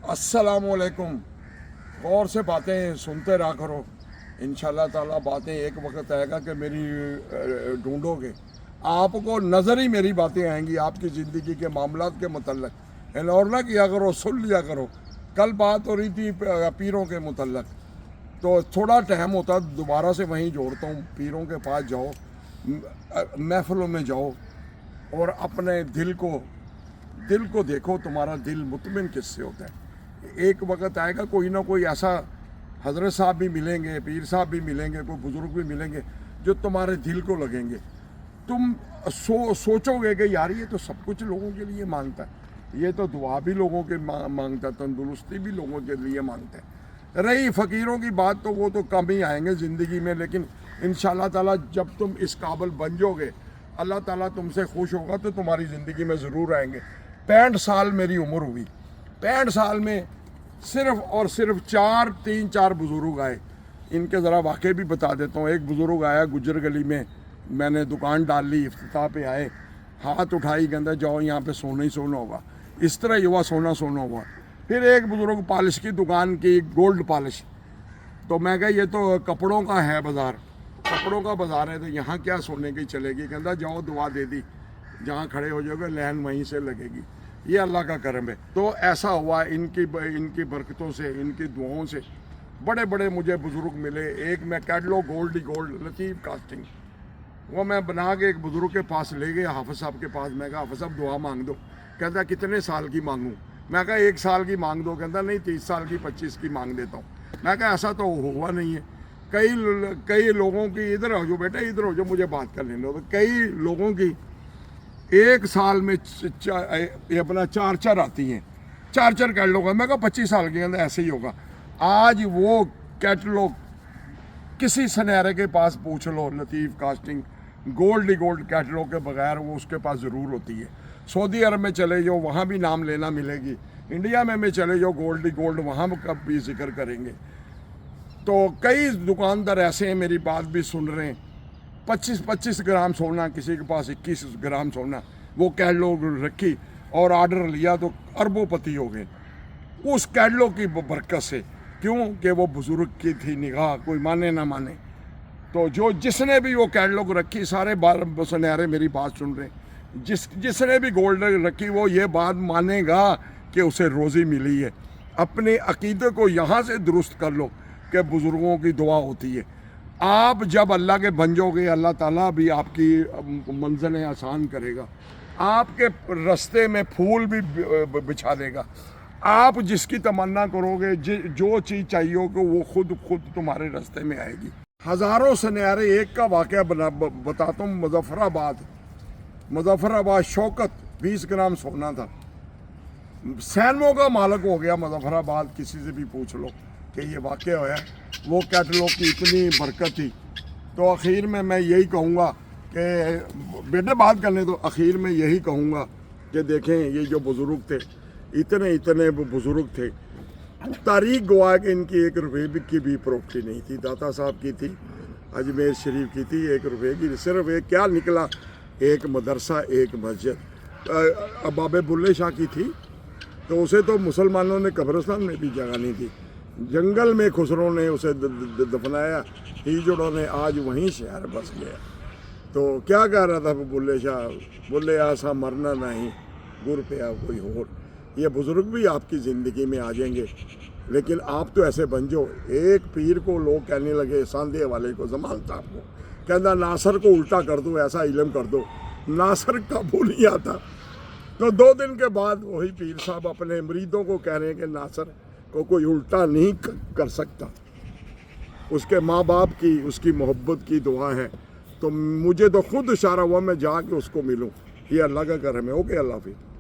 अस्सलाम वालेकुम। गौर से बातें सुनते रहा करो। इंशाल्लाह ताला बातें एक वक्त आएगा कि मेरी ढूंढोगे, आपको नज़र ही मेरी बातें आएंगी आपकी ज़िंदगी के मामलात के मतलब। इग्नोर ना किया करो, सुन लिया करो। कल बात हो रही थी पीरों के मतलब, तो थोड़ा टाइम होता दोबारा से वहीं जोड़ता हूँ। पीरों के पास जाओ, महफिलों में जाओ और अपने दिल को देखो। तुम्हारा दिल मुतमिन किससे होता है? एक वक्त आएगा कोई ना कोई ऐसा हजरत साहब भी मिलेंगे, पीर साहब भी मिलेंगे, कोई बुजुर्ग भी मिलेंगे जो तुम्हारे दिल को लगेंगे। तुम सोचोगे कि यार ये तो सब कुछ लोगों के लिए मांगता है, ये तो दुआ भी लोगों के मांगता है, तंदुरुस्ती भी लोगों के लिए मांगता है। रही फ़कीरों की बात तो वो तो कम ही आएंगे ज़िंदगी में, लेकिन इंशाल्लाह ताला जब तुम इस काबिल बन जाओगे, अल्लाह ताला तुमसे खुश होगा तो तुम्हारी ज़िंदगी में ज़रूर आएंगे। 65 साल मेरी उम्र हुई। 65 साल में सिर्फ और सिर्फ 3-4 बुज़ुर्ग आए। इनके ज़रा वाक़े भी बता देता हूँ। एक बुज़ुर्ग आया गुजर गली में, मैंने दुकान डाल ली, इफ्तिताह पे आए, हाथ उठाई, कहता जाओ यहाँ पे सोना ही सोना होगा। इस तरह ही हुआ, सोना सोना हुआ। फिर एक बुज़ुर्ग पॉलिश की दुकान की, गोल्ड पॉलिश। तो मैं कहा ये तो कपड़ों का है बाज़ार, कपड़ों का बाज़ार है, तो यहाँ क्या सोने की चलेगी? कहता जाओ दुआ दे दी, जहाँ खड़े हो जाओगे लैन वहीं से लगेगी। ये अल्लाह का करम है। तो ऐसा हुआ, इनकी बरकतों से, इनकी दुआओं से बड़े बड़े मुझे बुज़ुर्ग मिले। एक मैं कैटलॉग गोल्ड ही गोल्ड लतीफ़ कास्टिंग, वो मैं बना के एक बुज़ुर्ग के पास ले गया, हाफ़िज़ साहब के पास। मैं कहा हाफ़िज़ साहब दुआ मांग दो। कहता कितने साल की मांगूँ? मैं कहा 1 साल की मांग दो। कहता नहीं 30 साल की, 25 की मांग देता हूँ। मैं कहा ऐसा तो हुआ नहीं है। कई लोगों की, इधर हो जाओ बेटा, इधर हो जाओ, मुझे बात कर लेने दो। तो कई लोगों की 1 साल में अपना 4 आती हैं, 4 कैटलॉग। मैं कहा 25 साल के अंदर ऐसे ही होगा। आज वो कैटलॉग किसी सनैरे के पास पूछ लो, लतीफ़ कास्टिंग गोल्ड ही गोल्ड कैटलॉग के बगैर वो उसके पास ज़रूर होती है। सऊदी अरब में चले जाओ, वहाँ भी नाम लेना मिलेगी। इंडिया में चले जाओ, गोल्ड ही गोल्ड, वहाँ कब भी जिक्र करेंगे। तो कई दुकानदार ऐसे हैं, मेरी बात भी सुन रहे हैं। 25 ग्राम सोना, किसी के पास 21 ग्राम सोना, वो कैटलॉग रखी और ऑर्डर लिया तो अरबोपति हो गए उस कैटलॉग की बरकत से। क्यों कि वो बुज़ुर्ग की थी निगाह, कोई माने ना माने। तो जिसने भी वो कैटलॉग रखी, सारे सुनहरे मेरी बात सुन रहे हैं, जिसने भी गोल्ड रखी वो ये बात मानेगा कि उसे रोज़ी मिली है। अपने अकीदे को यहाँ से दुरुस्त कर लो कि बुज़ुर्गों की दुआ होती है। आप जब अल्लाह के बन जाओगे, अल्लाह ताला भी आपकी मंज़िलें आसान करेगा, आपके रास्ते में फूल भी बिछा देगा। आप जिसकी तमन्ना करोगे, जो चीज़ चाहिए होगी, वो खुद तुम्हारे रास्ते में आएगी। हज़ारों सुनहरे, एक का वाक़या बताता हूँ। मुजफ्फराबाद शौकत 20 ग्राम सोना था, सैनमों का मालिक हो गया मुजफ्फराबाद। किसी से भी पूछ लो कि ये वाक़या होया। वो कैटलॉग की इतनी बरकत थी। तो आखिर में मैं यही कहूँगा कि बेटे बात करने, तो आखिर में यही कहूँगा कि देखें ये जो बुज़ुर्ग थे, इतने बुज़ुर्ग थे, तारीख गवाह कि इनकी 1 रुपये की भी प्रॉपर्टी नहीं थी। दाता साहब की थी, अजमेर शरीफ की थी, 1 रुपये की सिर्फ एक क्या निकला, एक मदरसा, एक मस्जिद। अबाबे बुल्ले शाह की थी, तो उसे तो मुसलमानों ने कब्रिस्तान में भी जगह नहीं थी। जंगल में खुसरो ने उसे दफनाया, हिजड़ों ने आज वहीं शहर बस गया। तो क्या कह रहा था बुल्ले शाह? बुल्ले आसा मरना नहीं, गुर पे आ कोई और। ये बुज़ुर्ग भी आपकी ज़िंदगी में आ जाएंगे, लेकिन आप तो ऐसे बन जाओ। एक पीर को लोग कहने लगे, सांधे वाले को, जमाल साहब को, कहता नासर को उल्टा कर दो, ऐसा इल्म कर दो। नासर काबू नहीं आता। तो 2 दिन के बाद वही पीर साहब अपने मुरीदों को कह रहे हैं कि नासर को कोई उल्टा नहीं कर सकता। उसके माँ बाप की, उसकी मोहब्बत की दुआ है। तो मुझे तो खुद इशारा हुआ मैं जाके उसको मिलूँ। ये अल्लाह का करम है। ओके, अल्लाह हाफ़िज़।